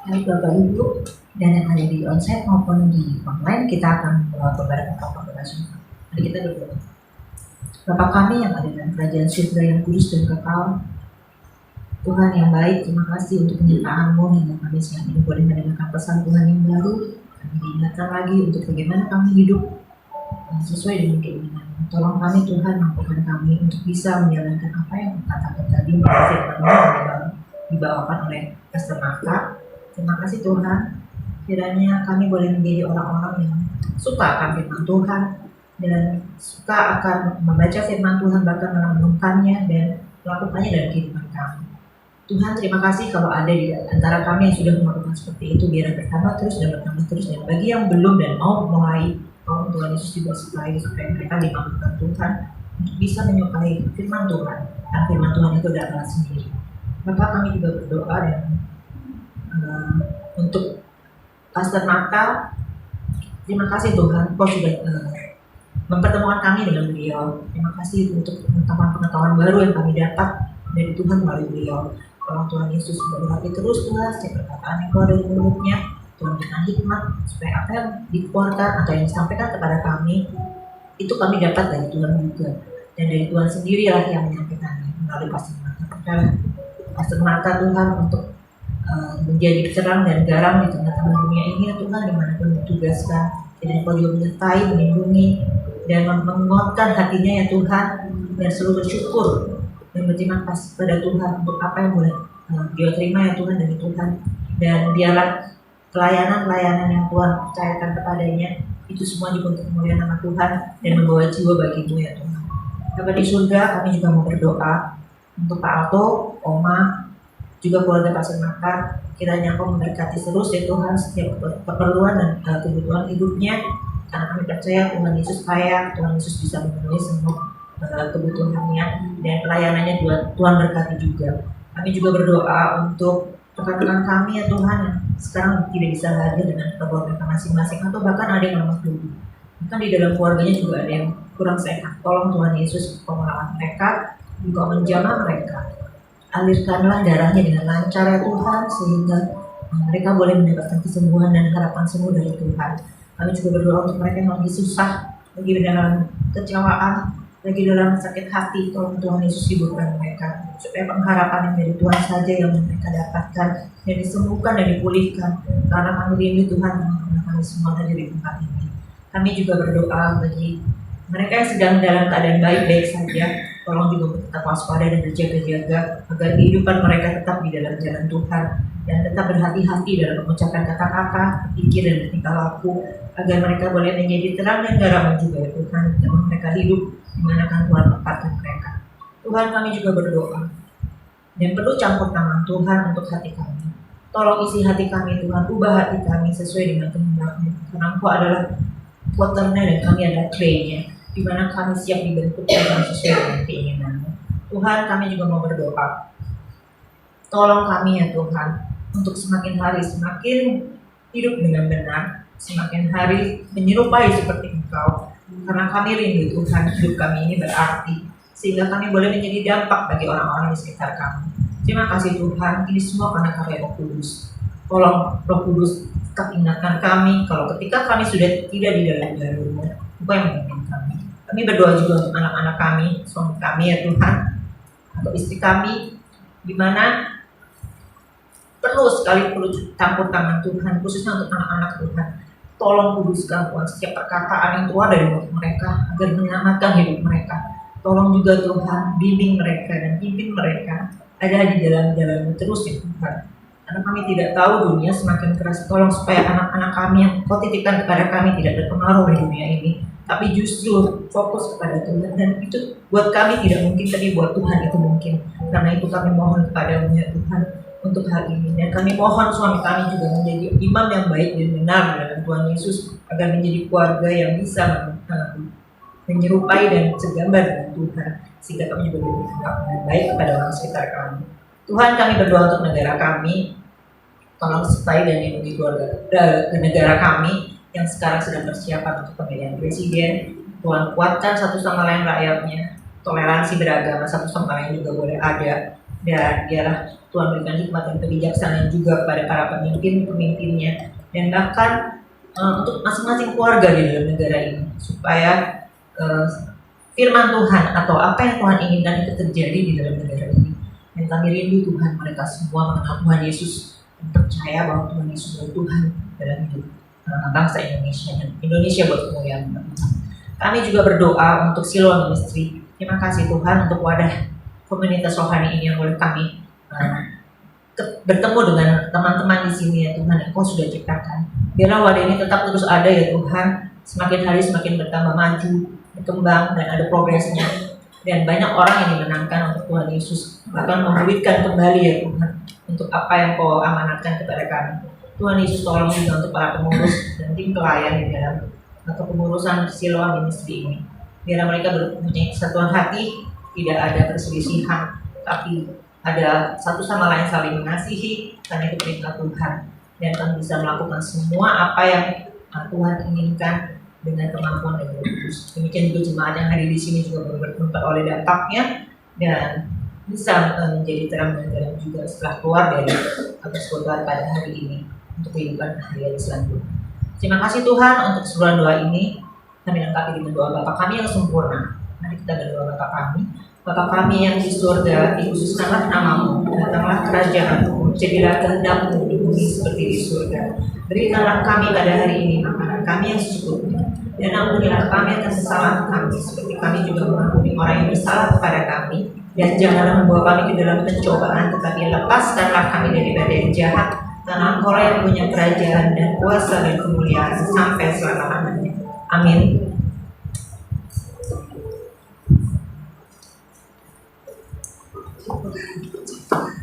Baik Bapak Ibu dan yang ada di onsite maupun di online, kita akan beberapa doa sumpah. Mari kita berdoa. Bapa kami yang ada dalam kerajaan surga yang kudus dan kekal, Tuhan yang baik, terima kasih untuk penyertaan-Mu hingga kami siang ini boleh mendengarkan pesan Tuhan yang baru. Kami diingatkan lagi untuk bagaimana kami hidup sesuai dengan keinginan. Tolong kami Tuhan, mampukan kami untuk bisa menjalankan apa yang katakan tadi melalui firman-Mu yang dibawakan oleh Pastor Marta. Terima kasih Tuhan, kiranya kami boleh menjadi orang-orang yang suka akan firman Tuhan dan suka akan membaca firman Tuhan, bahkan merenungkannya dan melakukannya dalam kehidupan kami. Tuhan, terima kasih kalau ada di antara kami yang sudah melakukan seperti itu, biar bertambah terus dan bertambah terus. Dan bagi yang belum dan mau mulai, tolong Tuhan Yesus juga supaya mereka dimampukan Tuhan untuk bisa menyukai firman Tuhan. Dan firman Tuhan itu adalah sendiri. Bapak, kami juga berdoa dan untuk Pastor Marta, terima kasih Tuhan, Kau sudah mempertemukan kami dengan beliau. Terima kasih untuk pengetahuan baru yang kami dapat dari Tuhan melalui beliau. Tolong Tuhan Yesus berkati terus Tuhan, setiap perkataan yang keluar dari mulutnya, Tuhan berikan hikmat supaya apa yang dikeluarkan atau yang disampaikan kepada kami itu kami dapat dari Tuhan juga, dan dari Tuhan sendirilah yang menyampaikannya melalui Pastor Marta. Pastor Marta Tuhan untuk menjadi terang dan garam di tengah-tengah dunia ini ya Tuhan, dimanapun ditugaskan, dan Kau juga menyertai, melindungi dan menguatkan hatinya ya Tuhan, dan selalu bersyukur dan berterima kasih pada Tuhan untuk apa yang boleh dia terima ya Tuhan dari Tuhan, dan biarlah pelayanan-pelayanan yang Tuhan percayakan kepadanya itu semua juga untuk kemuliaan nama Tuhan dan membawa jiwa bagimu ya Tuhan. Bapa di surga, kami juga mau berdoa untuk Pak Alto, Oma, juga keluarga Pastor Marta, kiranya Kau memberkati terus ya Tuhan setiap keperluan dan kebutuhan hidupnya, karena kami percaya Tuhan Yesus kaya, Tuhan Yesus bisa memenuhi semua kebutuhannya dan pelayanannya. Tuhan berkati juga. Kami juga berdoa untuk rekan-rekan kami ya Tuhan yang sekarang tidak bisa hadir dengan keluarga masing-masing, atau bahkan ada yang lemah dulu, bahkan di dalam keluarganya juga ada yang kurang sehat. Tolong Tuhan Yesus Kau merawat mereka, Kau menjamah mereka, alirkanlah darahnya dengan lancar ya Tuhan, sehingga mereka boleh mendapatkan kesembuhan dan harapan sembuh dari Tuhan. Kami juga berdoa untuk mereka yang lagi susah, lagi dalam kecewaan, lagi dalam sakit hati. Tolong Tuhan Yesus hiburkan mereka, supaya pengharapan yang dari Tuhan saja yang mereka dapatkan dan disembuhkan dan dipulihkan, karena kami rindu Tuhan kami semua hadir di tempat ini. Kami juga berdoa bagi mereka yang sedang dalam keadaan baik-baik saja, tolong juga tetap waspada dan berjaga-jaga agar kehidupan mereka tetap di dalam jalan Tuhan, dan tetap berhati-hati dalam mengucapkan kata-kata, pikir dan tingkah laku, agar mereka boleh menjadi terang dan garam juga ya Tuhan, dan mereka hidup di mana kan Tuhan tempatkan mereka. Tuhan, kami juga berdoa dan perlu campur tangan Tuhan untuk hati kami. Tolong isi hati kami Tuhan, ubah hati kami sesuai dengan kehendak-Mu, karena Engkau adalah potternya dan kami adalah clay-nya, di mana kami siap dibentuk dan sesuai dengan keinginan-Mu. Tuhan, kami juga mau berdoa, tolong kami ya Tuhan, untuk semakin hari semakin hidup dengan benar, semakin hari menyerupai seperti Engkau, karena kami rindu Tuhan hidup kami ini berarti, sehingga kami boleh menjadi dampak bagi orang-orang di sekitar kami. Terima kasih Tuhan, ini semua karena karya Roh Kudus. Tolong Roh Kudus tetap ingatkan kami kalau ketika kami sudah tidak di dalam jalur-Mu, Engkau yang memimpin kami. Kami berdoa juga untuk anak-anak kami, suami kami ya Tuhan, atau istri kami, di mana perlu campur tangan Tuhan, khususnya untuk anak-anak Tuhan. Tolong kuduskan Tuhan setiap perkataan yang keluar dari mulut mereka agar menyelamatkan hidup mereka. Tolong juga Tuhan bimbing mereka dan pimpin mereka ada di dalam jalan terus ya Tuhan. Karena kami tidak tahu dunia semakin keras. Tolong supaya anak-anak kami yang Kau titipkan kepada kami tidak terpengaruh di dunia ini, tapi justru fokus kepada Tuhan. Dan itu buat kami tidak mungkin, tapi buat Tuhan itu mungkin. Karena itu kami mohon kepada-Mu ya Tuhan untuk hal ini. Dan kami mohon suami kami juga menjadi imam yang baik dan benar dalam Tuhan Yesus, agar menjadi keluarga yang bisa menyerupai dan segambar dengan Tuhan, sehingga kami juga berdampak dengan baik kepada orang sekitar kami. Tuhan, kami berdoa untuk negara kami, tolong sertai dan lindungi negara kami yang sekarang sedang persiapan untuk pemilihan presiden. Tuhan, kuatkan satu sama lain rakyatnya, toleransi beragama satu sama lain juga boleh ada, dan biarlah Tuhan berikan hikmat dan kebijaksanaan juga kepada para pemimpin-pemimpinnya, dan bahkan untuk masing-masing keluarga di dalam negara ini, supaya firman Tuhan atau apa yang Tuhan inginkan itu terjadi di dalam negara ini. Dan kami rindu Tuhan mereka semua mengenal Tuhan Yesus dan percaya bahwa Tuhan Yesus adalah Tuhan dalam hidup bangsa Indonesia dan Indonesia buat kemuliaan Tuhan. Kami juga berdoa untuk Siloam Ministry. Terima kasih Tuhan untuk wadah komunitas rohani ini yang boleh kami bertemu dengan teman-teman di sini ya Tuhan, yang Kau sudah ciptakan. Biarlah wadah ini tetap terus ada ya Tuhan, semakin hari semakin bertambah maju, berkembang, dan ada progresnya. Dan banyak orang yang dimenangkan untuk Tuhan Yesus, bahkan memberikan kembali ya Tuhan untuk apa yang Kau amanatkan kepada kami. Tuhan Yesus tolong juga untuk para pengurus dan tim pelayan di dalam kepengurusan Siloam Ministry ini. Biar mereka mempunyai kesatuan hati, tidak ada perselisihan, tapi ada satu sama lain saling mengasihi karena itu perintah Tuhan, dan kami bisa melakukan semua apa yang Tuhan inginkan dengan kemampuan yang Kudus. Demikian juga jemaat yang hadir di sini juga bertempat oleh dampaknya dan bisa menjadi terang dan terang juga setelah keluar dari persekutuan pada hari ini untuk kehidupan hari selanjutnya. Terima kasih Tuhan untuk seluruh doa ini. Kami lengkapi dengan doa Bapa kami yang sempurna. Mari kita berdoa. Bapa kami. Bapa kami yang di surga, dikhususkanlah namamu, datanglah kerajaanmu, jadilah kehendak-Mu di bumi seperti di surga. Berikanlah kami pada hari ini makanan kami yang secukupnya, dan ampunilah kami atas kesalahan kami, seperti kami juga mengampuni orang yang bersalah kepada kami. Dan janganlah membawa kami ke dalam pencobaan, tetapi lepaskanlah kami daripada yang jahat, karena Engkau yang punya kerajaan dan kuasa dan kemuliaan sampai selama-lamanya. Amin. Thank you.